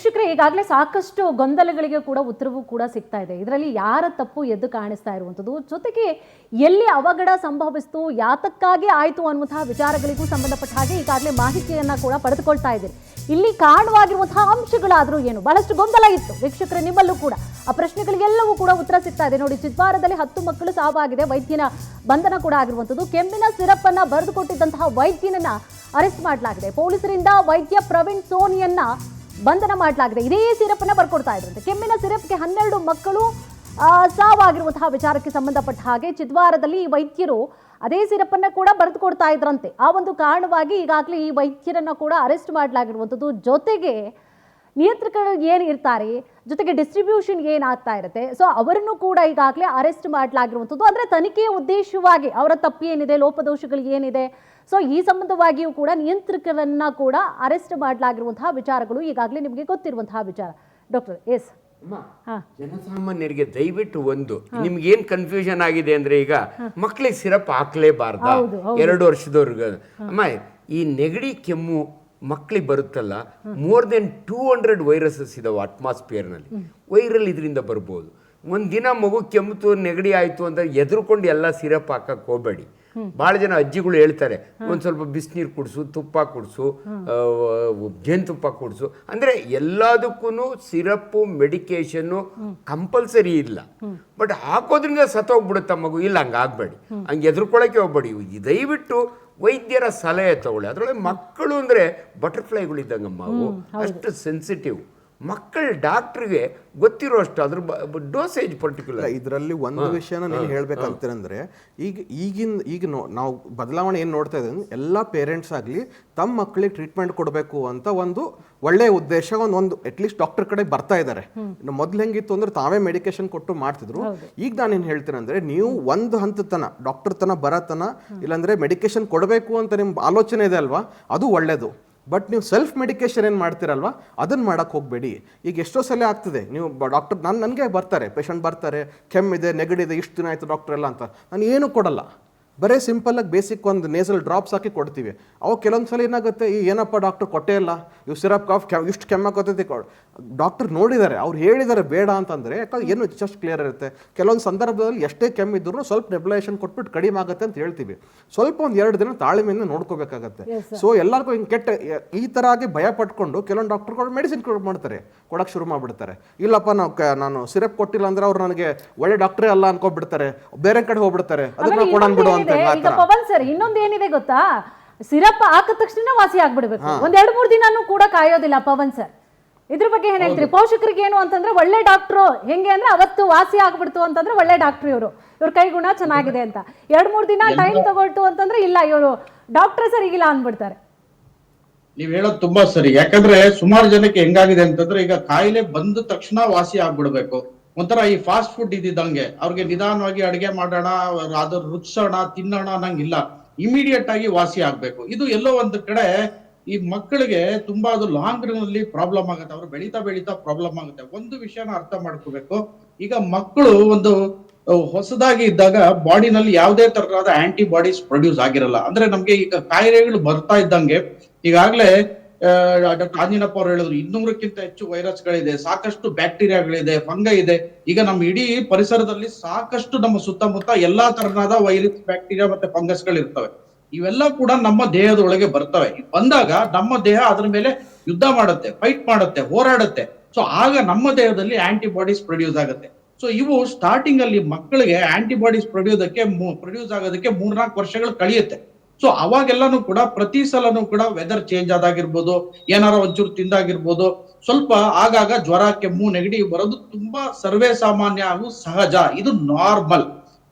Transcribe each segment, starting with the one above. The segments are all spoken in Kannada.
ಶಿಕ್ಷಕರೇ ಈಗಾಗಲೇ ಸಾಕಷ್ಟು ಗೊಂದಲಗಳಿಗೆ ಕೂಡ ಉತ್ತರವೂ ಕೂಡ ಸಿಗ್ತಾ ಇದೆ. ಇದರಲ್ಲಿ ಯಾರ ತಪ್ಪು ಎದ್ದು ಕಾಣಿಸ್ತಾ ಇರುವಂಥದ್ದು, ಜೊತೆಗೆ ಎಲ್ಲಿ ಅವಘಡ ಸಂಭವಿಸ್ತು, ಯಾತಕ್ಕಾಗಿ ಆಯಿತು ಅನ್ನುವಂತಹ ವಿಚಾರಗಳಿಗೂ ಸಂಬಂಧಪಟ್ಟ ಹಾಗೆ ಈಗಾಗಲೇ ಮಾಹಿತಿಯನ್ನ ಕೂಡ ಪಡೆದುಕೊಳ್ತಾ ಇದ್ದೀರಿ. ಇಲ್ಲಿ ಕಾರಣವಾಗಿರುವಂತಹ ಅಂಶಗಳಾದರೂ ಏನು, ಬಹಳಷ್ಟು ಗೊಂದಲ ಇತ್ತು ವೀಕ್ಷಕರೇ ನಿಮ್ಮಲ್ಲೂ ಕೂಡ. ಆ ಪ್ರಶ್ನೆಗಳಿಗೆಲ್ಲವೂ ಕೂಡ ಉತ್ತರ ಸಿಗ್ತಾ ಇದೆ. ನೋಡಿ, ಚಿತ್ವಾರದಲ್ಲಿ 10 ಮಕ್ಕಳು ಸಾವಾಗಿದೆ, ವೈದ್ಯನ ಬಂಧನ ಕೂಡ ಆಗಿರುವಂಥದ್ದು. ಕೆಮ್ಮಿನ ಸಿರಪ್ ಅನ್ನ ಬರೆದುಕೊಟ್ಟಿದ್ದಂತಹ ವೈದ್ಯನನ್ನ ಅರೆಸ್ಟ್ ಮಾಡಲಾಗಿದೆ. ಪೊಲೀಸರಿಂದ ವೈದ್ಯ ಪ್ರವೀಣ್ ಸೋನಿಯನ್ನ ಬಂಧನ ಮಾಡಲಾಗಿದೆ. ಇದೇ ಸಿರಪ್ ಅನ್ನ ಬರ್ಕೊಡ್ತಾ ಇದ್ರಂತೆ. ಕೆಮ್ಮಿನ ಸಿರಪ್ಗೆ 12 ಮಕ್ಕಳು ಸಾವಾಗಿರುವಂತಹ ವಿಚಾರಕ್ಕೆ ಸಂಬಂಧಪಟ್ಟ ಹಾಗೆ ಚಿದ್ವಾರದಲ್ಲಿ ಈ ವೈದ್ಯರು ಅದೇ ಸಿರಪ್ ಅನ್ನ ಕೂಡ ಬರೆದುಕೊಡ್ತಾ ಇದ್ರಂತೆ. ಆ ಒಂದು ಕಾರಣವಾಗಿ ಈಗಾಗಲೇ ಈ ವೈದ್ಯರನ್ನ ಕೂಡ ಅರೆಸ್ಟ್ ಮಾಡಲಾಗಿರುವಂಥದ್ದು. ಜೊತೆಗೆ ನಿಯಂತ್ರಕರು ಏನು ಇರ್ತಾರೆ, ಜೊತೆಗೆ ಡಿಸ್ಟ್ರಿಬ್ಯೂಷನ್ ಏನಾಗ್ತಾ ಇರುತ್ತೆ, ಸೊ ಅವರನ್ನು ಕೂಡ ಈಗಾಗಲೇ ಅರೆಸ್ಟ್ ಮಾಡಲಾಗಿರುವಂಥದ್ದು. ಅಂದರೆ ತನಿಖೆಯ ಉದ್ದೇಶವಾಗಿ ಅವರ ತಪ್ಪು ಏನಿದೆ, ಲೋಪದೋಷಗಳು ಏನಿದೆ, ಸೊ ಈ ಸಂಬಂಧವಾಗಿಯೂ ಕೂಡ ನಿಯಂತ್ರಕರನ್ನ ಕೂಡ ಅರೆಸ್ಟ್ ಮಾಡಲಾಗಿರುವಂತಹ ವಿಚಾರಗಳು ಈಗಾಗಲೇ ನಿಮಗೆ ಗೊತ್ತಿರುವಂತಹ ವಿಚಾರ. ಡಾಕ್ಟರ್ ಎಸ್ ಜನಸಾಮಾನ್ಯರಿಗೆ ದಯವಿಟ್ಟು ಒಂದು ನಿಮ್ಗೆ ಏನ್ ಕನ್ಫ್ಯೂಷನ್ ಆಗಿದೆ ಅಂದ್ರೆ, ಈಗ ಮಕ್ಕಳಿಗೆ ಸಿರಪ್ ಹಾಕ್ಲೇಬಾರ್ದ 2 ವರ್ಷದವ್ರಿಗೆ? ಅಮ್ಮ, ಈ ನೆಗಡಿ ಕೆಮ್ಮು ಮಕ್ಕಳಿಗೆ ಬರುತ್ತಲ್ಲ, ಮೋರ್ ದೆನ್ 200 ವೈರಸಸ್ ಇದಾವೆ ಅಟ್ಮಾಸ್ಫಿಯರ್ನಲ್ಲಿ. ವೈರಲ್ ಇದರಿಂದ ಬರ್ಬೋದು. ಒಂದಿನ ಮಗು ಕೆಮ್ಮಿತು, ನೆಗಡಿ ಆಯಿತು ಅಂತ ಎದುರುಕೊಂಡು ಎಲ್ಲ ಸಿರಪ್ ಹಾಕಕ್ಕೆ ಹೋಗಬೇಡಿ. ಭಾಳ ಜನ ಅಜ್ಜಿಗಳು ಹೇಳ್ತಾರೆ, ಒಂದು ಸ್ವಲ್ಪ ಬಿಸಿನೀರು ಕುಡಿಸು, ತುಪ್ಪ ಕುಡಿಸು, ಜೇನುತುಪ್ಪ ಕುಡಿಸು. ಅಂದರೆ ಎಲ್ಲದಕ್ಕೂ ಸಿರಪ್ಪು ಮೆಡಿಕೇಶನ್ನು ಕಂಪಲ್ಸರಿ ಇಲ್ಲ. ಬಟ್ ಹಾಕೋದ್ರಿಂದ ಸತ್ತೋಗ್ಬಿಡುತ್ತೆ ಮಗು. ಇಲ್ಲ, ಹಂಗೆ ಆಗಬೇಡಿ, ಹಂಗೆ ಎದುರ್ಕೊಳ್ಳೋಕ್ಕೆ ಹೋಗ್ಬೇಡಿ. ದಯವಿಟ್ಟು ವೈದ್ಯರ ಸಲಹೆ ತಗೊಳ್ಳಿ. ಅದರೊಳಗೆ ಮಕ್ಕಳು ಅಂದರೆ ಬಟರ್ಫ್ಲೈಗಳಿದ್ದಂಗಮ್ಮ, ಅವು ಅಷ್ಟು ಸೆನ್ಸಿಟಿವ್. ಮಕ್ಕಳು ಡಾಕ್ಟ್ರಿಗೆ ಗೊತ್ತಿರೋ ಅಷ್ಟು ಅದ್ರ ಡೋಸೇಜ್ ಪರ್ಟಿಕ್ಯುಲರ್. ಇದರಲ್ಲಿ ಒಂದು ವಿಷಯನ ನೀನು ಹೇಳ್ಬೇಕಂತಂದ್ರೆ, ಈಗ ನಾವು ಬದಲಾವಣೆ ಏನು ನೋಡ್ತಾ ಇದ್ದೀವಿ, ಎಲ್ಲ ಪೇರೆಂಟ್ಸ್ ಆಗಲಿ ತಮ್ಮ ಮಕ್ಕಳಿಗೆ ಟ್ರೀಟ್ಮೆಂಟ್ ಕೊಡಬೇಕು ಅಂತ ಒಂದು ಒಳ್ಳೆಯ ಉದ್ದೇಶ ಒಂದು ಅಟ್ಲೀಸ್ಟ್ ಡಾಕ್ಟರ್ ಕಡೆ ಬರ್ತಾ ಇದ್ದಾರೆ. ಮೊದ್ಲು ಹೆಂಗಿತ್ತು ಅಂದ್ರೆ ತಾವೇ ಮೆಡಿಕೇಶನ್ ಕೊಟ್ಟು ಮಾಡ್ತಿದ್ರು. ಈಗ ನಾನು ಏನು ಹೇಳ್ತೀನಿ ಅಂದ್ರೆ, ನೀವು ಒಂದು ಹಂತತನ ಡಾಕ್ಟರ್ ತನ ಬರತನ ಇಲ್ಲಾಂದ್ರೆ ಮೆಡಿಕೇಶನ್ ಕೊಡಬೇಕು ಅಂತ ನಿಮ್ಮ ಆಲೋಚನೆ ಇದೆ ಅಲ್ವಾ, ಅದು ಒಳ್ಳೇದು. ಬಟ್ ನೀವು ಸೆಲ್ಫ್ ಮೆಡಿಕೇಶನ್ ಏನು ಮಾಡ್ತೀರಲ್ವಾ, ಅದನ್ನು ಮಾಡೋಕ್ಕೆ ಹೋಗಬೇಡಿ. ಈಗ ಎಷ್ಟೋ ಸಲ ಆಗ್ತದೆ, ನೀವು ಡಾಕ್ಟರ್ ನನಗೆ ಬರ್ತಾರೆ, ಪೇಷಂಟ್ ಬರ್ತಾರೆ, ಕೆಮ್ಮಿದೆ, ನೆಗಡಿದೆ, ಇಷ್ಟು ದಿನ ಆಯಿತು ಡಾಕ್ಟರ್ ಎಲ್ಲ ಅಂತ, ನಾನು ಏನೂ ಕೊಡಲ್ಲ. ಬರೀ ಸಿಂಪಲ್ಲಾಗಿ ಬೇಸಿಕ್ ಒಂದು ನೇಸಲ್ ಡ್ರಾಪ್ಸ್ ಹಾಕಿ ಕೊಡ್ತೀವಿ. ಅವಾಗ ಕೆಲವೊಂದು ಸಲ ಏನಾಗುತ್ತೆ, ಈ ಏನಪ್ಪ ಡಾಕ್ಟರ್ ಕೊಟ್ಟೇ ಇಲ್ಲ, ಇವು ಸಿರಪ್ ಕಾಫ್ ಇಷ್ಟು ಕೆಮ್ಮಾಕೋತೈತಿ. ಡಾಕ್ಟರ್ ನೋಡಿದ್ದಾರೆ, ಅವ್ರು ಹೇಳಿದ್ದಾರೆ ಬೇಡ ಅಂತಂದರೆ, ಯಾಕಂದ್ರೆ ಏನು ಜಸ್ಟ್ ಕ್ಲಿಯರ್ ಇರುತ್ತೆ. ಕೆಲವೊಂದು ಸಂದರ್ಭದಲ್ಲಿ ಎಷ್ಟೇ ಕೆಮ್ಮಿದ್ರು ಸ್ವಲ್ಪ ನೆಬ್ಯುಲೈಸೇಷನ್ ಕೊಟ್ಬಿಟ್ಟು ಕಡಿಮೆ ಆಗುತ್ತೆ ಅಂತ ಹೇಳ್ತೀವಿ. ಸ್ವಲ್ಪ ಒಂದು 2 ದಿನ ತಾಳ್ಮೆಯಿಂದ ನೋಡ್ಕೋಬೇಕಾಗತ್ತೆ. ಸೊ ಎಲ್ಲರಿಗೂ ಹಿಂಗೆ ಕೆಟ್ಟ ಈ ಥರ ಆಗಿ ಭಯ ಪಟ್ಕೊಂಡು ಕೆಲವೊಂದು ಡಾಕ್ಟರ್ಗಳು ಮೆಡಿಸಿನ್ ಮಾಡ್ತಾರೆ, ಕೊಡೋಕೆ ಶುರು ಮಾಡಿಬಿಡ್ತಾರೆ. ಇಲ್ಲಪ್ಪ ನಾನು ಸಿರಪ್ ಕೊಟ್ಟಿಲ್ಲ ಅಂದ್ರೆ ಅವ್ರು ನನಗೆ ಒಳ್ಳೆ ಡಾಕ್ಟ್ರೇ ಅಲ್ಲ ಅನ್ಕೊಬಿಡ್ತಾರೆ, ಬೇರೆ ಕಡೆ ಹೋಗ್ಬಿಡ್ತಾರೆ, ಅದನ್ನ ಕೊಡೋಣ ಬಿಡು ಅಂತ. ಈಗ ಪವನ್ ಸರ್, ಇನ್ನೊಂದು ಏನಿದೆ ಗೊತ್ತಾ, ಸಿರಪ್ ಹಾಕಿದ ತಕ್ಷಣ ವಾಸಿ ಆಗ್ಬಿಡ್ಬೇಕು, 1-2-3 ದಿನಾನು ಕೂಡ ಕಾಯೋದಿಲ್ಲ. ಪವನ್ ಸರ್, ಇದ್ರ ಬಗ್ಗೆ ಏನ್ ಹೇಳ್ತೀರಿ? ಪೋಷಕರಿಗೆ ಏನು ಅಂತಂದ್ರೆ, ಒಳ್ಳೆ ಡಾಕ್ಟ್ರು ಹೆಂಗೆ ಅಂದ್ರೆ ಅವತ್ತು ವಾಸಿ ಆಗ್ಬಿಡ್ತು ಅಂತಂದ್ರೆ ಒಳ್ಳೆ ಡಾಕ್ಟ್ರು ಇವ್ರ ಕೈಗುಣ ಚೆನ್ನಾಗಿದೆ ಅಂತ. 2-3 ದಿನ ಟೈಮ್ ತಗೊಳ್ತು ಅಂತಂದ್ರೆ ಇಲ್ಲ, ಇವರು ಡಾಕ್ಟ್ರೇ ಸರಿಗಿಲ್ಲ ಅಂದ್ಬಿಡ್ತಾರೆ. ನೀವ್ ಹೇಳೋದು ತುಂಬಾ ಸರಿ. ಯಾಕಂದ್ರೆ ಸುಮಾರು ಜನಕ್ಕೆ ಹೆಂಗಾಗಿದೆ ಅಂತಂದ್ರೆ, ಈಗ ಕಾಯಿಲೆ ಬಂದ ತಕ್ಷಣ ವಾಸಿ ಆಗ್ಬಿಡ್ಬೇಕು. ಒಂಥರ ಈ ಫಾಸ್ಟ್ ಫುಡ್ ಇದ್ದಿದ್ದಂಗೆ ಅವ್ರಿಗೆ ನಿಧಾನವಾಗಿ ಅಡಿಗೆ ಮಾಡೋಣ, ಅದ್ರ ರುಚಿಸೋಣ, ತಿನ್ನೋಣ ಅನ್ನಂಗಿಲ್ಲ, ಇಮಿಡಿಯೇಟ್ ಆಗಿ ವಾಸಿ ಆಗ್ಬೇಕು. ಇದು ಎಲ್ಲೋ ಒಂದು ಕಡೆ ಈ ಮಕ್ಕಳಿಗೆ ತುಂಬಾ ಅದು ಲಾಂಗ್ ರನ್ ಅಲ್ಲಿ ಪ್ರಾಬ್ಲಮ್ ಆಗುತ್ತೆ. ಅವ್ರು ಬೆಳೀತಾ ಬೆಳೀತಾ ಪ್ರಾಬ್ಲಮ್ ಆಗುತ್ತೆ. ಒಂದು ವಿಷಯನ ಅರ್ಥ ಮಾಡ್ಕೋಬೇಕು, ಈಗ ಮಕ್ಕಳು ಒಂದು ಹೊಸದಾಗಿ ಇದ್ದಾಗ ಬಾಡಿನಲ್ಲಿ ಯಾವುದೇ ತರಹದ ಆಂಟಿಬಾಡೀಸ್ ಪ್ರೊಡ್ಯೂಸ್ ಆಗಿರಲ್ಲ. ಅಂದ್ರೆ ನಮ್ಗೆ ಈಗ ಕಾಯಿಲೆಗಳು ಬರ್ತಾ ಇದ್ದಂಗೆ, ಈಗಾಗ್ಲೇ ಡಾಕ್ಟರ್ ಆಂಜಿನಪ್ಪ ಅವ್ರು ಹೇಳಿದ್ರು, 200ಕ್ಕಿಂತ ಹೆಚ್ಚು ವೈರಸ್ಗಳಿದೆ, ಸಾಕಷ್ಟು ಬ್ಯಾಕ್ಟೀರಿಯಾಗಳಿದೆ, ಫಂಗೈ ಇದೆ. ಈಗ ನಮ್ಮ ಇಡೀ ಪರಿಸರದಲ್ಲಿ ಸಾಕಷ್ಟು ನಮ್ಮ ಸುತ್ತಮುತ್ತ ಎಲ್ಲಾ ತರಹದ ವೈರಸ್, ಬ್ಯಾಕ್ಟೀರಿಯಾ ಮತ್ತೆ ಫಂಗಸ್ಗಳು ಇರ್ತವೆ. ಇವೆಲ್ಲ ಕೂಡ ನಮ್ಮ ದೇಹದೊಳಗೆ ಬರ್ತವೆ. ಬಂದಾಗ ನಮ್ಮ ದೇಹ ಅದ್ರ ಮೇಲೆ ಯುದ್ಧ ಮಾಡುತ್ತೆ, ಫೈಟ್ ಮಾಡುತ್ತೆ, ಹೋರಾಡುತ್ತೆ. ಸೊ ಆಗ ನಮ್ಮ ದೇಹದಲ್ಲಿ ಆಂಟಿಬಾಡೀಸ್ ಪ್ರೊಡ್ಯೂಸ್ ಆಗುತ್ತೆ. ಸೊ ಇವು ಸ್ಟಾರ್ಟಿಂಗ್ ಅಲ್ಲಿ ಮಕ್ಕಳಿಗೆ ಆಂಟಿಬಾಡೀಸ್ ಪ್ರೊಡ್ಯೂಸ್ ಆಗೋದಕ್ಕೆ 3-4 ವರ್ಷಗಳು ಕಳಿಯುತ್ತೆ. ಸೊ ಅವಾಗೆಲ್ಲಾನು ಕೂಡ ಪ್ರತಿ ಸಲನೂ ಕೂಡ ವೆದರ್ ಚೇಂಜ್ ಆದಾಗಿರ್ಬೋದು, ಏನಾರ ಒಂಚೂರು ತಿಂದಾಗಿರ್ಬೋದು, ಸ್ವಲ್ಪ ಆಗಾಗ ಜ್ವರ, ಕೆಮ್ಮು, ನೆಗಡಿ ಬರೋದು ತುಂಬಾ ಸರ್ವೇ ಸಾಮಾನ್ಯ ಹಾಗೂ ಸಹಜ. ಇದು ನಾರ್ಮಲ್.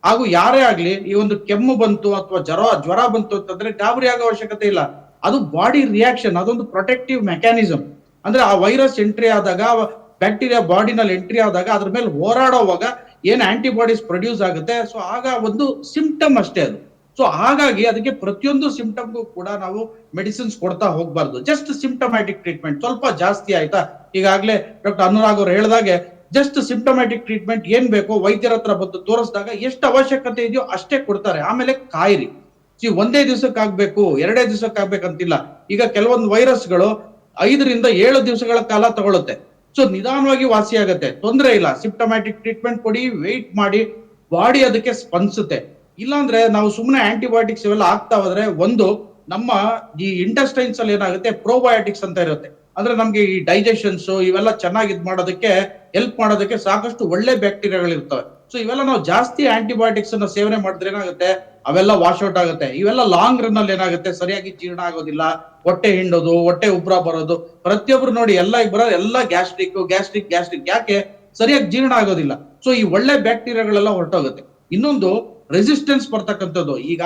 ಹಾಗೂ ಯಾರೇ ಆಗ್ಲಿ, ಈ ಒಂದು ಕೆಮ್ಮು ಬಂತು ಅಥವಾ ಜ್ವರ ಬಂತು ಅಂತಂದ್ರೆ ಗಾಬರಿ ಆಗೋ ಅವಶ್ಯಕತೆ ಇಲ್ಲ. ಅದು ಬಾಡಿ ರಿಯಾಕ್ಷನ್, ಅದೊಂದು ಪ್ರೊಟೆಕ್ಟಿವ್ ಮೆಕ್ಯಾನಿಸಮ್. ಅಂದ್ರೆ ಆ ವೈರಸ್ ಎಂಟ್ರಿ ಆದಾಗ, ಬ್ಯಾಕ್ಟೀರಿಯಾ ಬಾಡಿನಲ್ಲಿ ಎಂಟ್ರಿ ಆದಾಗ ಅದ್ರ ಮೇಲೆ ಹೋರಾಡೋವಾಗ ಏನ್ ಆಂಟಿಬಾಡೀಸ್ ಪ್ರೊಡ್ಯೂಸ್ ಆಗುತ್ತೆ. ಸೊ ಆಗ ಒಂದು ಸಿಂಪ್ಟಮ್ ಅಷ್ಟೇ ಅದು. ಸೊ ಹಾಗಾಗಿ ಅದಕ್ಕೆ ಪ್ರತಿಯೊಂದು ಸಿಂಪ್ಟಮ್ಗೂ ಕೂಡ ನಾವು ಮೆಡಿಸಿನ್ಸ್ ಕೊಡ್ತಾ ಹೋಗ್ಬಾರ್ದು. Just symptomatic treatment. ಸ್ವಲ್ಪ ಜಾಸ್ತಿ ಆಯ್ತಾ, ಈಗಾಗ್ಲೇ ಡಾಕ್ಟರ್ ಅನುರಾಗ್ ಅವ್ರು ಹೇಳಿದಾಗೆ ಜಸ್ಟ್ ಸಿಂಪ್ಟಮ್ಯಾಟಿಕ್ ಟ್ರೀಟ್ಮೆಂಟ್ ಏನ್ ಬೇಕೋ ವೈದ್ಯರ ಹತ್ರ ಬಂದು ತೋರಿಸಿದಾಗ ಎಷ್ಟು ಅವಶ್ಯಕತೆ ಇದೆಯೋ ಅಷ್ಟೇ ಕೊಡ್ತಾರೆ. ಆಮೇಲೆ ಕಾಯಿರಿ, ಒಂದೇ ದಿವಸಕ್ಕೆ ಆಗ್ಬೇಕು, 2 ದಿವಸಕ್ಕೆ ಆಗ್ಬೇಕಂತಿಲ್ಲ. ಈಗ ಕೆಲವೊಂದು ವೈರಸ್ಗಳು 5ರಿಂದ 7 ದಿವಸಗಳ ಕಾಲ ತಗೊಳುತ್ತೆ. ಸೊ ನಿಧಾನವಾಗಿ ವಾಸಿ ಆಗುತ್ತೆ, ತೊಂದರೆ ಇಲ್ಲ. ಸಿಂಪ್ಟಮ್ಯಾಟಿಕ್ ಟ್ರೀಟ್ಮೆಂಟ್ ಕೊಡಿ, ವೆಯ್ಟ್ ಮಾಡಿ, ಬಾಡಿ ಅದಕ್ಕೆ ಸ್ಪಂದಿಸುತ್ತೆ. ಇಲ್ಲಾಂದ್ರೆ ನಾವು ಸುಮ್ಮನೆ ಆಂಟಿಬಯೋಟಿಕ್ಸ್ ಇವೆಲ್ಲ ಆಗ್ತಾ ಹೋದ್ರೆ ಒಂದು ನಮ್ಮ ಈ ಇಂಟೆಸ್ಟೈನ್ಸ್ ಅಲ್ಲಿ ಏನಾಗುತ್ತೆ, ಪ್ರೋಬಯೋಟಿಕ್ಸ್ ಅಂತ ಇರುತ್ತೆ. ಅಂದ್ರೆ ನಮ್ಗೆ ಈ ಡೈಜೆಷನ್ಸ್ ಇವೆಲ್ಲ ಚೆನ್ನಾಗಿ ಇದ್ ಮಾಡೋದಕ್ಕೆ ಹೆಲ್ಪ್ ಮಾಡೋದಕ್ಕೆ ಸಾಕಷ್ಟು ಒಳ್ಳೆ ಬ್ಯಾಕ್ಟೀರಿಯಾಗಳು ಇರ್ತವೆ. ಸೊ ಇವೆಲ್ಲ ನಾವು ಜಾಸ್ತಿ ಆಂಟಿಬಯೋಟಿಕ್ಸ್ ಅನ್ನ ಸೇವನೆ ಮಾಡಿದ್ರೆ ಏನಾಗುತ್ತೆ, ಅವೆಲ್ಲ ವಾಶ್ಔಟ್ ಆಗುತ್ತೆ. ಇವೆಲ್ಲ ಲಾಂಗ್ ರನ್ ಅಲ್ಲಿ ಏನಾಗುತ್ತೆ, ಸರಿಯಾಗಿ ಜೀರ್ಣ ಆಗೋದಿಲ್ಲ, ಹೊಟ್ಟೆ ಹಿಂಡೋದು, ಹೊಟ್ಟೆ ಉಬ್ರ ಬರೋದು. ಪ್ರತಿಯೊಬ್ರು ನೋಡಿ ಎಲ್ಲ ಈಗ ಬರೋದು ಎಲ್ಲ ಗ್ಯಾಸ್ಟ್ರಿಕ್ ಯಾಕೆ, ಸರಿಯಾಗಿ ಜೀರ್ಣ ಆಗೋದಿಲ್ಲ. ಸೊ ಈ ಒಳ್ಳೆ ಬ್ಯಾಕ್ಟೀರಿಯಾಗಳೆಲ್ಲ ಹೊರಟೋಗುತ್ತೆ. ಇನ್ನೊಂದು ರೆಸಿಸ್ಟೆನ್ಸ್ ಬರ್ತಕ್ಕಂಥದ್ದು. ಈಗ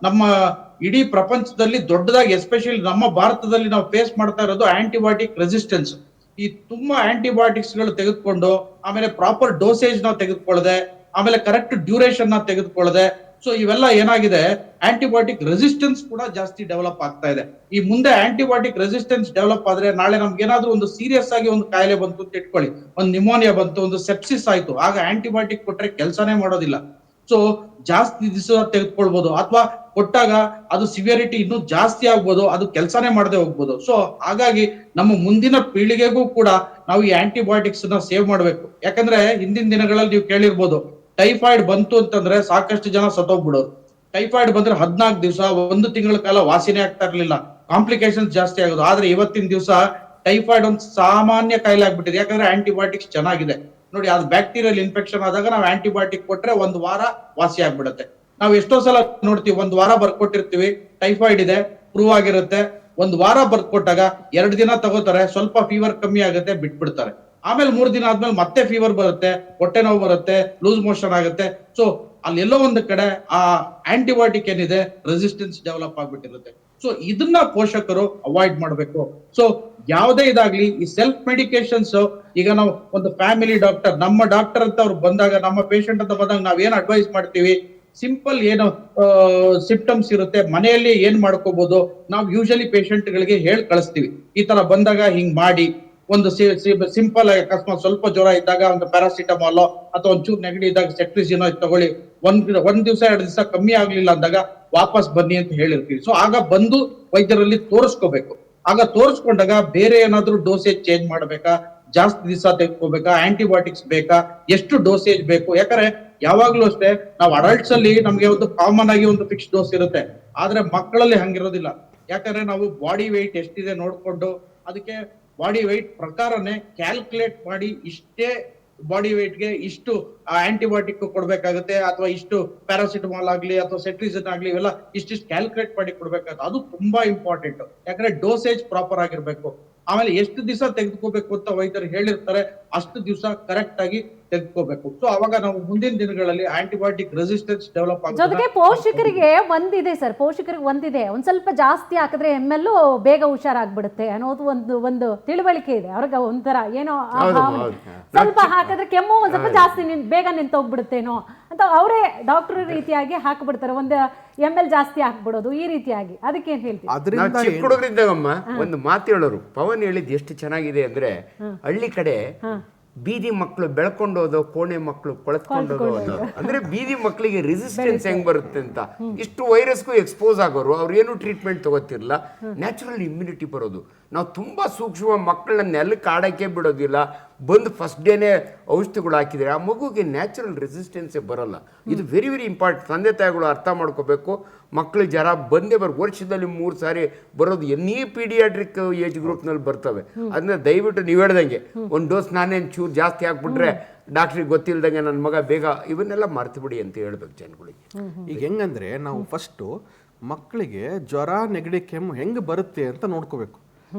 ನಮ್ಮ ಇಡೀ ಪ್ರಪಂಚದಲ್ಲಿ ದೊಡ್ಡದಾಗಿ ಎಸ್ಪೆಷಲಿ ನಮ್ಮ ಭಾರತದಲ್ಲಿ ನಾವು ಫೇಸ್ ಮಾಡ್ತಾ ಇರೋದು ಆಂಟಿಬಯೋಟಿಕ್ ರೆಸಿಸ್ಟೆನ್ಸ್. ಈ ತುಂಬಾ ಆಂಟಿಬಯೋಟಿಕ್ಸ್ ಗಳು ತೆಗೆದುಕೊಂಡು ಆಮೇಲೆ ಪ್ರಾಪರ್ ಡೋಸೇಜ್ ನಾವು ತೆಗೆದುಕೊಳ್ಳದೆ, ಆಮೇಲೆ ಕರೆಕ್ಟ್ ಡ್ಯೂರೇಷನ್ ನ ತೆಗೆದುಕೊಳ್ಳದೆ, ಸೊ ಇವೆಲ್ಲ ಏನಾಗಿದೆ, ಆಂಟಿಬಯೋಟಿಕ್ ರೆಸಿಸ್ಟೆನ್ಸ್ ಕೂಡ ಜಾಸ್ತಿ ಡೆವಲಪ್ ಆಗ್ತಾ ಇದೆ. ಈ ಮುಂದೆ ಆಂಟಿಬಯೋಟಿಕ್ ರೆಸಿಸ್ಟೆನ್ಸ್ ಡೆವಲಪ್ ಆದ್ರೆ ನಾಳೆ ನಮ್ಗೆ ಏನಾದ್ರೂ ಒಂದು ಸೀರಿಯಸ್ ಆಗಿ ಒಂದು ಕಾಯಿಲೆ ಬಂತು ಅಂತ ಇಟ್ಕೊಳ್ಳಿ, ಒಂದು ನಿಮೋನಿಯಾ ಬಂತು, ಒಂದು ಸೆಪ್ಸಿಸ್ ಆಯ್ತು, ಆಗ ಆಂಟಿಬಯೋಟಿಕ್ ಕೊಟ್ರೆ ಕೆಲಸನೇ ಮಾಡೋದಿಲ್ಲ. ಸೊ ಜಾಸ್ತಿ ದಿವಸ ತೆಗೆದುಕೊಳ್ಬಹುದು, ಅಥವಾ ಕೊಟ್ಟಾಗ ಅದು ಸಿವಿಯರಿಟಿ ಇನ್ನೂ ಜಾಸ್ತಿ ಆಗ್ಬೋದು, ಅದು ಕೆಲಸನೇ ಮಾಡದೆ ಹೋಗ್ಬೋದು. ಸೊ ಹಾಗಾಗಿ ನಮ್ಮ ಮುಂದಿನ ಪೀಳಿಗೆಗೂ ಕೂಡ ನಾವು ಈ ಆಂಟಿಬಯೋಟಿಕ್ಸ್ ನ ಸೇವ್ ಮಾಡ್ಬೇಕು. ಯಾಕಂದ್ರೆ ಹಿಂದಿನ ದಿನಗಳಲ್ಲಿ ನೀವು ಕೇಳಿರ್ಬೋದು, ಟೈಫಾಯ್ಡ್ ಬಂತು ಅಂತಂದ್ರೆ ಸಾಕಷ್ಟು ಜನ ಸತ್ತೋಗ್ಬಿಡೋರು. ಟೈಫಾಯ್ಡ್ ಬಂದ್ರೆ 14 ದಿವಸ 1 ತಿಂಗಳ ಕಾಲ ವಾಸಿನೇ ಆಗ್ತಾ ಇರ್ಲಿಲ್ಲ, ಕಾಂಪ್ಲಿಕೇಶನ್ಸ್ ಜಾಸ್ತಿ ಆಗೋದು. ಆದ್ರೆ ಇವತ್ತಿನ ದಿವಸ ಟೈಫಾಯ್ಡ್ ಒಂದು ಸಾಮಾನ್ಯ ಕಾಯಿಲೆ ಆಗ್ಬಿಟ್ಟಿದೆ, ಯಾಕಂದ್ರೆ ಆಂಟಿಬಯೋಟಿಕ್ಸ್ ಚೆನ್ನಾಗಿದೆ. ನೋಡಿ, ಅದು ಬ್ಯಾಕ್ಟೀರಿಯಲ್ ಇನ್ಫೆಕ್ಷನ್ ಆದಾಗ ನಾವು ಆಂಟಿಬಯೋಟಿಕ್ ಕೊಟ್ರೆ 1 ವಾರ ವಾಸಿ ಆಗ್ಬಿಡುತ್ತೆ. ನಾವು ಎಷ್ಟೋ ಸಲ ನೋಡ್ತೀವಿ, 1 ವಾರ ಬರ್ಕೊಟ್ಟಿರ್ತೀವಿ, ಟೈಫಾಯ್ಡ್ ಇದೆ, ಪ್ರೂವ್ ಆಗಿರುತ್ತೆ. 1 ವಾರ ಬರ್ಕೊಟ್ಟಾಗ 2 ದಿನ ತಗೋತಾರೆ, ಸ್ವಲ್ಪ ಫೀವರ್ ಕಮ್ಮಿ ಆಗುತ್ತೆ, ಬಿಟ್ಬಿಡ್ತಾರೆ. ಆಮೇಲೆ 3 ದಿನ ಆದ್ಮೇಲೆ ಮತ್ತೆ ಫೀವರ್ ಬರುತ್ತೆ, ಹೊಟ್ಟೆ ನೋವು ಬರುತ್ತೆ, ಲೂಸ್ ಮೋಷನ್ ಆಗುತ್ತೆ. ಸೊ ಅಲ್ಲೆಲ್ಲೋ ಒಂದು ಕಡೆ ಆ ಆಂಟಿಬಯೋಟಿಕ್ ಏನಿದೆ ರೆಸಿಸ್ಟೆನ್ಸ್ ಡೆವಲಪ್ ಆಗ್ಬಿಟ್ಟಿರುತ್ತೆ. ಸೊ ಇದನ್ನ ಪೋಷಕರು ಅವಾಯ್ಡ್ ಮಾಡಬೇಕು. ಸೊ ಯಾವುದೇ ಇದಾಗ್ಲಿ ಈ ಸೆಲ್ಫ್ ಮೆಡಿಕೇಶನ್ಸ್, ಈಗ ನಾವು ಒಂದು ಫ್ಯಾಮಿಲಿ ಡಾಕ್ಟರ್, ನಮ್ಮ ಡಾಕ್ಟರ್ ಅಂತ ಅವ್ರು ಬಂದಾಗ, ನಮ್ಮ ಪೇಷಂಟ್ ಅಂತ ಬಂದಾಗ ನಾವ್ ಏನ್ ಅಡ್ವೈಸ್ ಮಾಡ್ತೀವಿ, ಸಿಂಪಲ್ ಏನು ಸಿಂಪ್ಟಮ್ಸ್ ಇರುತ್ತೆ ಮನೆಯಲ್ಲಿ ಏನ್ ಮಾಡ್ಕೋಬಹುದು, ನಾವು ಯೂಶಲಿ ಪೇಷಂಟ್ ಗಳಿಗೆ ಹೇಳಿ ಕಳಿಸ್ತೀವಿ. ಈ ತರ ಬಂದಾಗ ಹಿಂಗ್ ಮಾಡಿ, ಒಂದು ಸಿಂಪಲ್ ಆಗಿ ಅಕಸ್ಮಾತ್ ಸ್ವಲ್ಪ ಜ್ವರ ಇದ್ದಾಗ ಒಂದು ಪ್ಯಾರಾಸಿಟಮಾಲ್ ಅಥವಾ ಒಂಚೂರು ನೆಗಡಿ ಇದ್ದಾಗ ಸೆಟ್ರಿಜಿನೋ ತಗೊಳ್ಳಿ, ಒಂದ್ ದಿವಸ 2 ದಿವಸ ಕಮ್ಮಿ ಆಗ್ಲಿಲ್ಲ ಅಂದಾಗ ವಾಪಸ್ ಬನ್ನಿ ಅಂತ ಹೇಳಿರ್ತೀವಿ. ಸೊ ಆಗ ಬಂದು ವೈದ್ಯರಲ್ಲಿ ತೋರಿಸ್ಕೋಬೇಕು. ಆಗ ತೋರಿಸ್ಕೊಂಡಾಗ ಬೇರೆ ಏನಾದ್ರೂ ಡೋಸೇಜ್ ಚೇಂಜ್ ಮಾಡ್ಬೇಕಾ, ಜಾಸ್ತಿ ದಿವಸ ತೆಗೆದುಕೋಬೇಕಾ, ಆಂಟಿಬಯೋಟಿಕ್ಸ್ ಬೇಕಾ, ಎಷ್ಟು ಡೋಸೇಜ್ ಬೇಕು. ಯಾಕಂದ್ರೆ ಯಾವಾಗ್ಲೂ ಅಷ್ಟೇ, ನಾವು ಅಡಲ್ಟ್ಸ್ ಅಲ್ಲಿ ನಮ್ಗೆ ಒಂದು ಕಾಮನ್ ಆಗಿ ಒಂದು ಫಿಕ್ಸ್ ಡೋಸ್ ಇರುತ್ತೆ, ಆದ್ರೆ ಮಕ್ಕಳಲ್ಲಿ ಹಂಗಿರೋದಿಲ್ಲ. ಯಾಕಂದ್ರೆ ನಾವು ಬಾಡಿ ವೆಯ್ಟ್ ಎಷ್ಟಿದೆ ನೋಡ್ಕೊಂಡು ಅದಕ್ಕೆ ಬಾಡಿ ವೆಯ್ಟ್ ಪ್ರಕಾರನೇ ಕ್ಯಾಲ್ಕುಲೇಟ್ ಮಾಡಿ, ಇಷ್ಟೇ ಬಾಡಿ ವೆಯ್ಟ್ ಗೆ ಇಷ್ಟು ಆಂಟಿಬಯೋಟಿಕ್ ಕೊಡ್ಬೇಕಾಗುತ್ತೆ, ಅಥವಾ ಇಷ್ಟು ಪ್ಯಾರಾಸಿಟಮಾಲ್ ಆಗ್ಲಿ ಅಥವಾ ಸೆಟ್ರಿಜಿನ್ ಆಗ್ಲಿ, ಇವೆಲ್ಲ ಇಷ್ಟಿಷ್ಟು ಕ್ಯಾಲ್ಕುಲೇಟ್ ಮಾಡಿ ಕೊಡ್ಬೇಕಾಗುತ್ತೆ. ಅದು ತುಂಬಾ ಇಂಪಾರ್ಟೆಂಟ್, ಯಾಕಂದ್ರೆ ಡೋಸೇಜ್ ಪ್ರಾಪರ್ ಆಗಿರ್ಬೇಕು. ಆಮೇಲೆ ಎಷ್ಟು ದಿವಸ ತೆಗೆದುಕೋಬೇಕು ಅಂತ ವೈದ್ಯರು ಹೇಳಿರ್ತಾರೆ, ಅಷ್ಟು ದಿವಸ ಕರೆಕ್ಟ್ ಆಗಿ ತೆಗೆದುಕೋಬೇಕು. ಸೊ ಅವಾಗ ನಾವು ಮುಂದಿನ ದಿನಗಳಲ್ಲಿ ಆಂಟಿಬಯೋಟಿಕ್ ರೆಸಿಸ್ಟೆನ್ಸ್ ಡೆವಲಪ್ ಆಗುತ್ತೆ. ಜೊತೆಗೆ ಪೋಷಕರಿಗೆ ಒಂದಿದೆ, ಒಂದ್ ಸ್ವಲ್ಪ ಜಾಸ್ತಿ ಹಾಕಿದ್ರೆ ಎಮ್ಮೆಲ್ಲೂ ಬೇಗ ಹುಷಾರಾಗ್ಬಿಡುತ್ತೆ ಅನ್ನೋದು ಒಂದು ತಿಳುವಳಿಕೆ ಇದೆ ಅವ್ರಿಗೆ. ಒಂಥರ ಏನೋ ಸ್ವಲ್ಪ ಹಾಕಿದ್ರೆ ಕೆಮ್ಮು ಒಂದ್ ಸ್ವಲ್ಪ ಜಾಸ್ತಿ ಬೇಗ ನಿಂತೋಗ್ಬಿಡುತ್ತೇನೋ ಅಂತ ಅವರೇ ಡಾಕ್ಟರ್ ರೀತಿಯಾಗಿ ಹಾಕ್ಬಿಡ್ತಾರೆ, 1 ml ಜಾಸ್ತಿ ಹಾಕ್ಬಿಡೋದು ಈ ರೀತಿಯಾಗಿ. ಅದಕ್ಕೇನ್ ಹೇಳ್ತೀವಿ? ಚಿಕ್ಕ ಹುಡುಗರಿದ್ದಾಗಮ್ಮ ಒಂದು ಮಾತು ಹೇಳೋರು, ಪವನ್ ಹೇಳಿದ್ ಎಷ್ಟು ಚೆನ್ನಾಗಿದೆ ಅಂದ್ರೆ, ಹಳ್ಳಿ ಕಡೆ ಬೀದಿ ಮಕ್ಕಳು ಬೆಳ್ಕೊಂಡೋದು, ಕೋಣೆ ಮಕ್ಕಳು ಕೊಳತ್ಕೊಂಡೋದು ಅನ್ನೋದು. ಅಂದ್ರೆ ಬೀದಿ ಮಕ್ಕಳಿಗೆ ರೆಸಿಸ್ಟೆನ್ಸ್ ಹೆಂಗ್ ಬರುತ್ತೆ ಅಂತ, ಇಷ್ಟು ವೈರಸ್ಗೂ ಎಕ್ಸ್ಪೋಸ್ ಆಗೋರು, ಅವ್ರು ಏನು ಟ್ರೀಟ್ಮೆಂಟ್ ತಗೋತಿರ್ಲಿಲ್ಲ, ನ್ಯಾಚುರಲ್ ಇಮ್ಯುನಿಟಿ ಬರೋದು. ನಾವು ತುಂಬಾ ಸೂಕ್ಷ್ಮ ಮಕ್ಕಳನ್ನ ನೆಲಕ್ಕೆ ಆಡಕ್ಕೆ ಬಿಡೋದಿಲ್ಲ, ಬಂದು ಫಸ್ಟ್ ಡೇನೆ ಔಷಧಿಗಳು ಹಾಕಿದ್ರೆ ಆ ಮಗುಗೆ ನ್ಯಾಚುರಲ್ ರೆಸಿಸ್ಟೆನ್ಸೇ ಬರಲ್ಲ. ಇದು ವೆರಿ ವೆರಿ ಇಂಪಾರ್ಟೆಂಟ್. ತಂದೆ ತಾಯಿಗಳು ಅರ್ಥ ಮಾಡ್ಕೋಬೇಕು. ಮಕ್ಕಳು ಜ್ವರ ಬಂದೇ ವರ್ಷದಲ್ಲಿ 3 ಸಾರಿ ಬರೋದು ಎನಿ ಪೀಡಿಯಾಟ್ರಿಕ್ ಏಜ್ ಗ್ರೂಪ್ನಲ್ಲಿ ಬರ್ತವೆ. ಅದನ್ನ ದಯವಿಟ್ಟು ನೀವು ಹೇಳ್ದಂಗೆ 1 ಡೋಸ್ ನಾನೇನು ಚೂರು ಜಾಸ್ತಿ ಹಾಕ್ಬಿಟ್ರೆ ಡಾಕ್ಟ್ರಿಗೆ ಗೊತ್ತಿಲ್ದಂಗೆ ನನ್ನ ಮಗ ಬೇಗ, ಇವನ್ನೆಲ್ಲ ಮರ್ತು ಬಿಡಿ ಅಂತ ಹೇಳ್ಬೇಕು ಜನಗಳಿಗೆ. ಈಗ ಹೆಂಗಂದ್ರೆ ನಾವು ಫಸ್ಟು ಮಕ್ಕಳಿಗೆ ಜ್ವರ ನೆಗಡಿ ಕೆಮ್ಮು ಹೆಂಗೆ ಬರುತ್ತೆ ಅಂತ ನೋಡ್ಕೋಬೇಕು.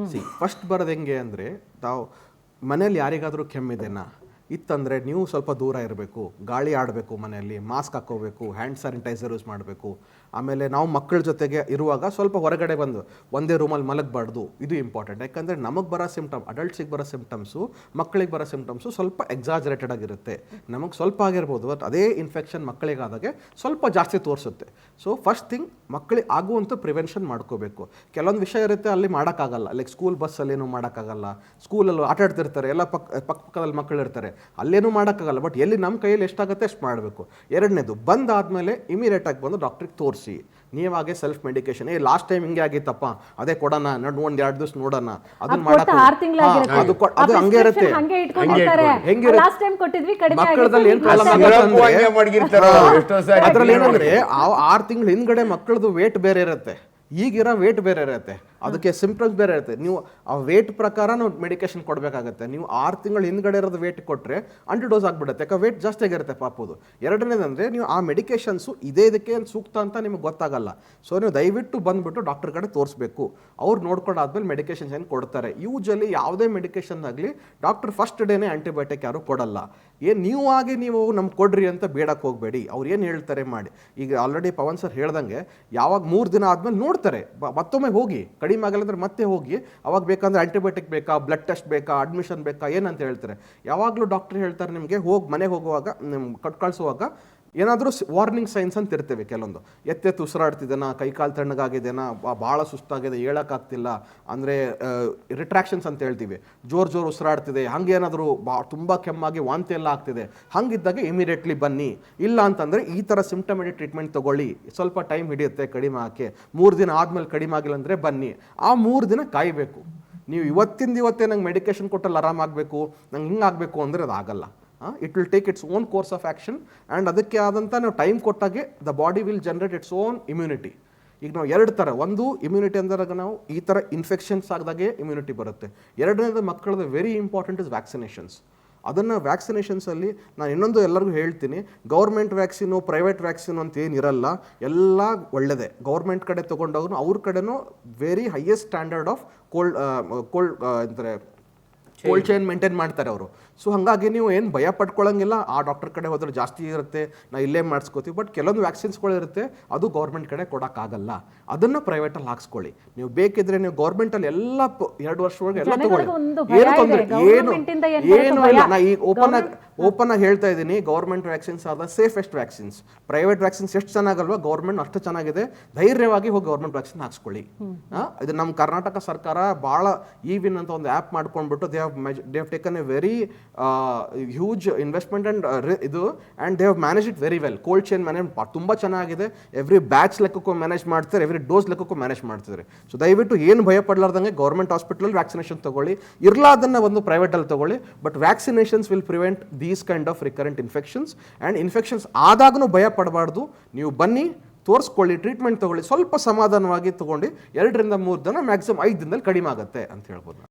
ಫಸ್ಟ್ ಬರೋದು ಹೆಂಗೆ ಅಂದರೆ, ತಾವು ಮನೇಲಿ ಯಾರಿಗಾದರೂ ಕೆಮ್ಮಿದೆನಾ ಇತ್ತಂದರೆ ನೀವು ಸ್ವಲ್ಪ ದೂರ ಇರಬೇಕು, ಗಾಳಿ ಆಡಬೇಕು, ಮನೆಯಲ್ಲಿ ಮಾಸ್ಕ್ ಹಾಕ್ಕೋಬೇಕು, ಹ್ಯಾಂಡ್ ಸ್ಯಾನಿಟೈಸರ್ ಯೂಸ್ ಮಾಡಬೇಕು. ಆಮೇಲೆ ನಾವು ಮಕ್ಕಳ ಜೊತೆಗೆ ಇರುವಾಗ ಸ್ವಲ್ಪ ಹೊರಗಡೆ ಬಂದು ಒಂದೇ ರೂಮಲ್ಲಿ ಮಲಗಬಾರ್ದು, ಇದು ಇಂಪಾರ್ಟೆಂಟ್. ಯಾಕಂದರೆ ನಮಗೆ ಬರೋ ಅಡಲ್ಟ್ಸಿಗೆ ಬರೋ ಸಿಂಪ್ಟಮ್ಸು ಮಕ್ಕಳಿಗೆ ಬರೋ ಸಿಂಪ್ಟಮ್ಸು ಸ್ವಲ್ಪ ಎಕ್ಸಾಜರೇಟೆಡ್ ಆಗಿರುತ್ತೆ. ನಮಗೆ ಸ್ವಲ್ಪ ಆಗಿರ್ಬೋದು, ಅದೇ ಇನ್ಫೆಕ್ಷನ್ ಮಕ್ಕಳಿಗಾದಾಗೆ ಸ್ವಲ್ಪ ಜಾಸ್ತಿ ತೋರಿಸುತ್ತೆ. ಸೊ ಫಸ್ಟ್ ಥಿಂಗ್ ಮಕ್ಕಳಿಗೆ ಆಗುವಂಥ ಪ್ರಿವೆನ್ಷನ್ ಮಾಡ್ಕೋಬೇಕು. ಕೆಲವೊಂದು ವಿಷಯ ಇರುತ್ತೆ ಅಲ್ಲಿ ಮಾಡೋಕ್ಕಾಗಲ್ಲ, ಲೈಕ್ ಸ್ಕೂಲ್ ಬಸ್ಸಲ್ಲಿ ಏನೂ ಮಾಡೋಕ್ಕಾಗಲ್ಲ, ಸ್ಕೂಲಲ್ಲಿ ಆಟ ಆಡ್ತಿರ್ತಾರೆ, ಎಲ್ಲ ಪಕ್ಕದಲ್ಲಿ ಮಕ್ಕಳು ಇರ್ತಾರೆ, ಅಲ್ಲೇನೂ ಮಾಡೋಕ್ಕಾಗಲ್ಲ, ಬಟ್ ಎಲ್ಲಿ ನಮ್ಮ ಕೈಯಲ್ಲಿ ಎಷ್ಟಾಗುತ್ತೆ ಅಷ್ಟು ಮಾಡಬೇಕು. ಎರಡನೇದು, ಬಂದಾದಮೇಲೆ ಇಮಿಡಿಯೇಟಾಗಿ ಬಂದು ಡಾಕ್ಟ್ರಿಗೆ ತೋರಿಸಿ. ನೀವಾಗೆ ಸೆಲ್ಫ್ ಮೆಡಿಕೇಶನ್, ಲಾಸ್ಟ್ ಟೈಮ್ ಹಿಂಗೆ ಆಗಿತ್ತಪ್ಪ ಅದೇ ಕೊಡೋಣ, ಒಂದು 2 ದಿವಸ ನೋಡೋಣ, ಅದನ್ನ ಮಾಡಕ್ಕೆ ಅದು ಹಂಗೆ ಇರುತ್ತೆ. ಮಕ್ಕಳದಲ್ಲಿ ಏನ್ ಪ್ರಾಬ್ಲಮ್ ಆಗುತ್ತೆ ಅದ್ರಲ್ಲಿ ಏನಂದ್ರೆ 6 ತಿಂಗಳ ಹಿಂದ್ಗಡೆ ಮಕ್ಕಳದು ವೇಟ್ ಬೇರೆ ಇರುತ್ತೆ, ಈಗಿರೋ ವೇಟ್ ಬೇರೆ ಇರುತ್ತೆ, ಅದಕ್ಕೆ ಸಿಂಪ್ಟಮ್ಸ್ ಬೇರೆ ಇರುತ್ತೆ. ನೀವು ಆ ವೇಟ್ ಪ್ರಕಾರ ನಾವು ಮೆಡಿಕೇಶನ್ ಕೊಡಬೇಕಾಗತ್ತೆ. ನೀವು 6 ತಿಂಗಳ ಹಿಂದ್ಗಡೆ ಇರೋದು ವೇಟ್ ಕೊಟ್ಟರೆ ಅಂಟಿಡೋಸ್ ಆಗಿಬಿಡುತ್ತೆ, ಯಾಕೆ ವೇಟ್ ಜಾಸ್ತಿ ಆಗಿರುತ್ತೆ ಪಾಪದು. ಎರಡನೇದಂದರೆ ನೀವು ಆ ಮೆಡಿಕೇಶನ್ಸು ಇದಕ್ಕೆ ಸೂಕ್ತ ಅಂತ ನಿಮಗೆ ಗೊತ್ತಾಗಲ್ಲ. ಸೊ ನೀವು ದಯವಿಟ್ಟು ಬಂದುಬಿಟ್ಟು ಡಾಕ್ಟರ್ ಕಡೆ ತೋರಿಸ್ಬೇಕು. ಅವ್ರು ನೋಡ್ಕೊಂಡಾದ್ಮೇಲೆ ಮೆಡಿಕೇಶನ್ಸ್ ಏನು ಕೊಡ್ತಾರೆ. ಯೂಶಲಿ ಯಾವುದೇ ಮೆಡಿಕೇಶನ್ ಆಗಲಿ ಡಾಕ್ಟರ್ ಫಸ್ಟ್ ಡೇನೇ ಆಂಟಿಬಯೋಟಿಕ್ ಯಾರು ಕೊಡಲ್ಲ. ನೀವು ನಮ್ಗೆ ಕೊಡ್ರಿ ಅಂತ ಬೇಡಕ್ಕೆ ಹೋಗಬೇಡಿ. ಅವ್ರು ಏನು ಹೇಳ್ತಾರೆ ಮಾಡಿ. ಈಗ ಆಲ್ರೆಡಿ ಪವನ್ ಸರ್ ಹೇಳ್ದಂಗೆ ಯಾವಾಗ 3 ದಿನ ಆದಮೇಲೆ ನೋಡ್ತಾರೆ, ಮತ್ತೊಮ್ಮೆ ಹೋಗಿ, ಕಡಿಮೆ ಆಗಲ್ಲ ಅಂದ್ರೆ ಮತ್ತೆ ಹೋಗಿ, ಅವಾಗ ಬೇಕಂದ್ರೆ ಆಂಟಿಬಯೋಟಿಕ್ ಬೇಕಾ, ಬ್ಲಡ್ ಟೆಸ್ಟ್ ಬೇಕಾ, ಅಡ್ಮಿಷನ್ ಬೇಕಾ ಏನಂತ ಹೇಳ್ತಾರೆ. ಯಾವಾಗಲೂ ಡಾಕ್ಟರ್ ಹೇಳ್ತಾರೆ ನಿಮಗೆ ಮನೆಗೆ ಹೋಗುವಾಗ ಕಟ್ ಕಳಿಸುವಾಗ ಏನಾದರೂ ವಾರ್ನಿಂಗ್ ಸೈನ್ಸ್ ಅಂತ ಇರ್ತೇವೆ ಕೆಲವೊಂದು. ಎತ್ತೆತ್ತು ಉಸಿರಾಡ್ತಿದ್ದೇನಾ, ಕೈಕಾಲು ತಣ್ಣಗಾಗಿದೆನಾ, ಭಾಳ ಸುಸ್ತಾಗಿದೆ, ಹೇಳೋಕ್ಕಾಗ್ತಿಲ್ಲ ಅಂದರೆ ರಿಟ್ರಾಕ್ಷನ್ಸ್ ಅಂತ ಹೇಳ್ತೀವಿ, ಜೋರು ಉಸಿರಾಡ್ತಿದೆ, ಹಂಗೇನಾದರೂ ತುಂಬ ಕೆಮ್ಮಾಗಿ ವಾಂತಿ ಎಲ್ಲ ಆಗ್ತಿದೆ, ಹಂಗಿದ್ದಾಗ ಇಮಿಡಿಯೇಟ್ಲಿ ಬನ್ನಿ. ಇಲ್ಲ ಅಂತಂದರೆ ಈ ಥರ ಸಿಂಪ್ಟಮೆಟಿಕ್ ಟ್ರೀಟ್ಮೆಂಟ್ ತೊಗೊಳ್ಳಿ, ಸ್ವಲ್ಪ ಟೈಮ್ ಹಿಡಿಯುತ್ತೆ ಕಡಿಮೆ ಆಕೆ, 3 ದಿನ ಆದಮೇಲೆ ಕಡಿಮೆ ಆಗಿಲ್ಲ ಅಂದರೆ ಬನ್ನಿ. ಆ 3 ದಿನ ಕಾಯಬೇಕು. ನೀವು ಇವತ್ತೇ ನಂಗೆ ಮೆಡಿಕೇಶನ್ ಕೊಟ್ಟಲ್ಲಿ ಆರಾಮಾಗಬೇಕು, ನಂಗೆ ಹಿಂಗಾಗಬೇಕು ಅಂದರೆ ಅದಾಗಲ್ಲ. It will take its own course of action and ಅದಕ್ಕೆ ಆದಂಥ ನಾವು ಟೈಮ್ ಕೊಟ್ಟಾಗೆ the body will generate its own immunity. ಈಗ ನಾವು 2 ಥರ, ಒಂದು ಇಮ್ಯುನಿಟಿ ಅಂದಾಗ ನಾವು ಈ ಥರ ಇನ್ಫೆಕ್ಷನ್ಸ್ ಆದಾಗೆ ಇಮ್ಯುನಿಟಿ ಬರುತ್ತೆ. ಎರಡನೇದು ಮಕ್ಕಳದ್ದು ವೆರಿ ಇಂಪಾರ್ಟೆಂಟ್ ಇಸ್ ವ್ಯಾಕ್ಸಿನೇಷನ್ಸ್. ಅದನ್ನು ವ್ಯಾಕ್ಸಿನೇಷನ್ಸಲ್ಲಿ ನಾನು ಇನ್ನೊಂದು ಎಲ್ಲರಿಗೂ ಹೇಳ್ತೀನಿ, ಗೌರ್ಮೆಂಟ್ ವ್ಯಾಕ್ಸಿನು ಪ್ರೈವೇಟ್ ವ್ಯಾಕ್ಸಿನು ಅಂತ ಏನಿರಲ್ಲ, ಎಲ್ಲ ಒಳ್ಳೆಯದೇ. ಗೌರ್ಮೆಂಟ್ ಕಡೆ ತೊಗೊಂಡವ್ರು ಅವ್ರ ಕಡೆನೂ very highest standard of cold chain maintain ಮಾಡ್ತಾರೆ ಅವರು. ಸೊ ಹಾಗಾಗಿ ನೀವು ಏನು ಭಯ ಪಡ್ಕೊಳ್ಳೋಂಗಿಲ್ಲ. ಆ ಡಾಕ್ಟರ್ ಕಡೆ ಹೋದ್ರೆ ಜಾಸ್ತಿ ಇರುತ್ತೆ, ನಾವು ಇಲ್ಲೇ ಮಾಡಿಸ್ಕೋತೀವಿ. ಬಟ್ ಕೆಲವೊಂದು ವ್ಯಾಕ್ಸಿನ್ಸ್ಗಳಿರುತ್ತೆ ಅದು ಗೌರ್ಮೆಂಟ್ ಕಡೆ ಕೊಡೋಕ್ಕಾಗಲ್ಲ, ಅದನ್ನು ಪ್ರೈವೇಟಲ್ಲಿ ಹಾಕ್ಸ್ಕೊಳ್ಳಿ. ನೀವು ಬೇಕಿದ್ರೆ ನೀವು ಗೌರ್ಮೆಂಟಲ್ಲಿ ಎಲ್ಲ 2 ವರ್ಷದೊಳಗೆ ಎಲ್ಲ ತಗೊಳ್ಳಿ, ಏನು ತೊಂದರೆ ಏನು ಇಲ್ಲ. ನಾ ಈಗ ಓಪನ್ ಆಗಿ ಹೇಳ್ತಾ ಇದ್ದೀನಿ, government vaccines are the safest vaccines. Private vaccines ಎಷ್ಟು ಚೆನ್ನಾಗಲ್ವಾ, ಗೌರ್ಮೆಂಟ್ ಅಷ್ಟು ಚೆನ್ನಾಗಿದೆ. ಧೈರ್ಯವಾಗಿ ಹೋಗಿ ಗೌರ್ಮೆಂಟ್ ವ್ಯಾಕ್ಸಿನ್ ಹಾಕ್ಸ್ಕೊಳ್ಳಿ. ಇದು ನಮ್ಮ ಕರ್ನಾಟಕ ಸರ್ಕಾರ ಭಾಳ ಇವಿನ್ ಅಂತ ಒಂದು ಆ್ಯಪ್ ಮಾಡ್ಕೊಂಡ್ಬಿಟ್ಟು they have taken A very huge investment and they have manage it very well. Cold chain manage ತುಂಬ ಚೆನ್ನಾಗಿದೆ. ಎವ್ರಿ ಬ್ಯಾಚ್ ಲೆಕ್ಕಕ್ಕೂ ಮ್ಯಾನೇಜ್ ಮಾಡ್ತಾರೆ, ಎವ್ರಿ ಡೋಸ್ ಲೆಕ್ಕಕ್ಕೂ ಮ್ಯಾನೇಜ್ ಮಾಡ್ತಿದ್ದಾರೆ. ಸೊ ದಯವಿಟ್ಟು ಏನು ಭಯ ಪಡ್ಲಾರ್ದಂಗೆ ಗೌರ್ಮೆಂಟ್ ಹಾಸ್ಪಿಟಲಲ್ಲಿ ವ್ಯಾಕ್ಸಿನೇಷನ್ ತಗೊಳ್ಳಿ, ಇರ್ಲಾದನ್ನ ಒಂದು ಪ್ರೈವೇಟಲ್ಲಿ ತಗೊಳ್ಳಿ. But vaccinations will prevent these kind of recurrent infections. And infections ಆದಾಗೂ ಭಯ ಪಡಬಾರ್ದು. ನೀವು ಬನ್ನಿ, ತೋರಿಸ್ಕೊಳ್ಳಿ, ಟ್ರೀಟ್ಮೆಂಟ್ ತಗೊಳ್ಳಿ, ಸ್ವಲ್ಪ ಸಮಾಧಾನವಾಗಿ ತಗೊಂಡು 2 ರಿಂದ 3 ದಿನ, ಮ್ಯಾಕ್ಸಿಮಮ್ 5 ದಿನದಲ್ಲಿ ಕಡಿಮೆ ಆಗುತ್ತೆ ಅಂತ ಹೇಳ್ಬೋದು.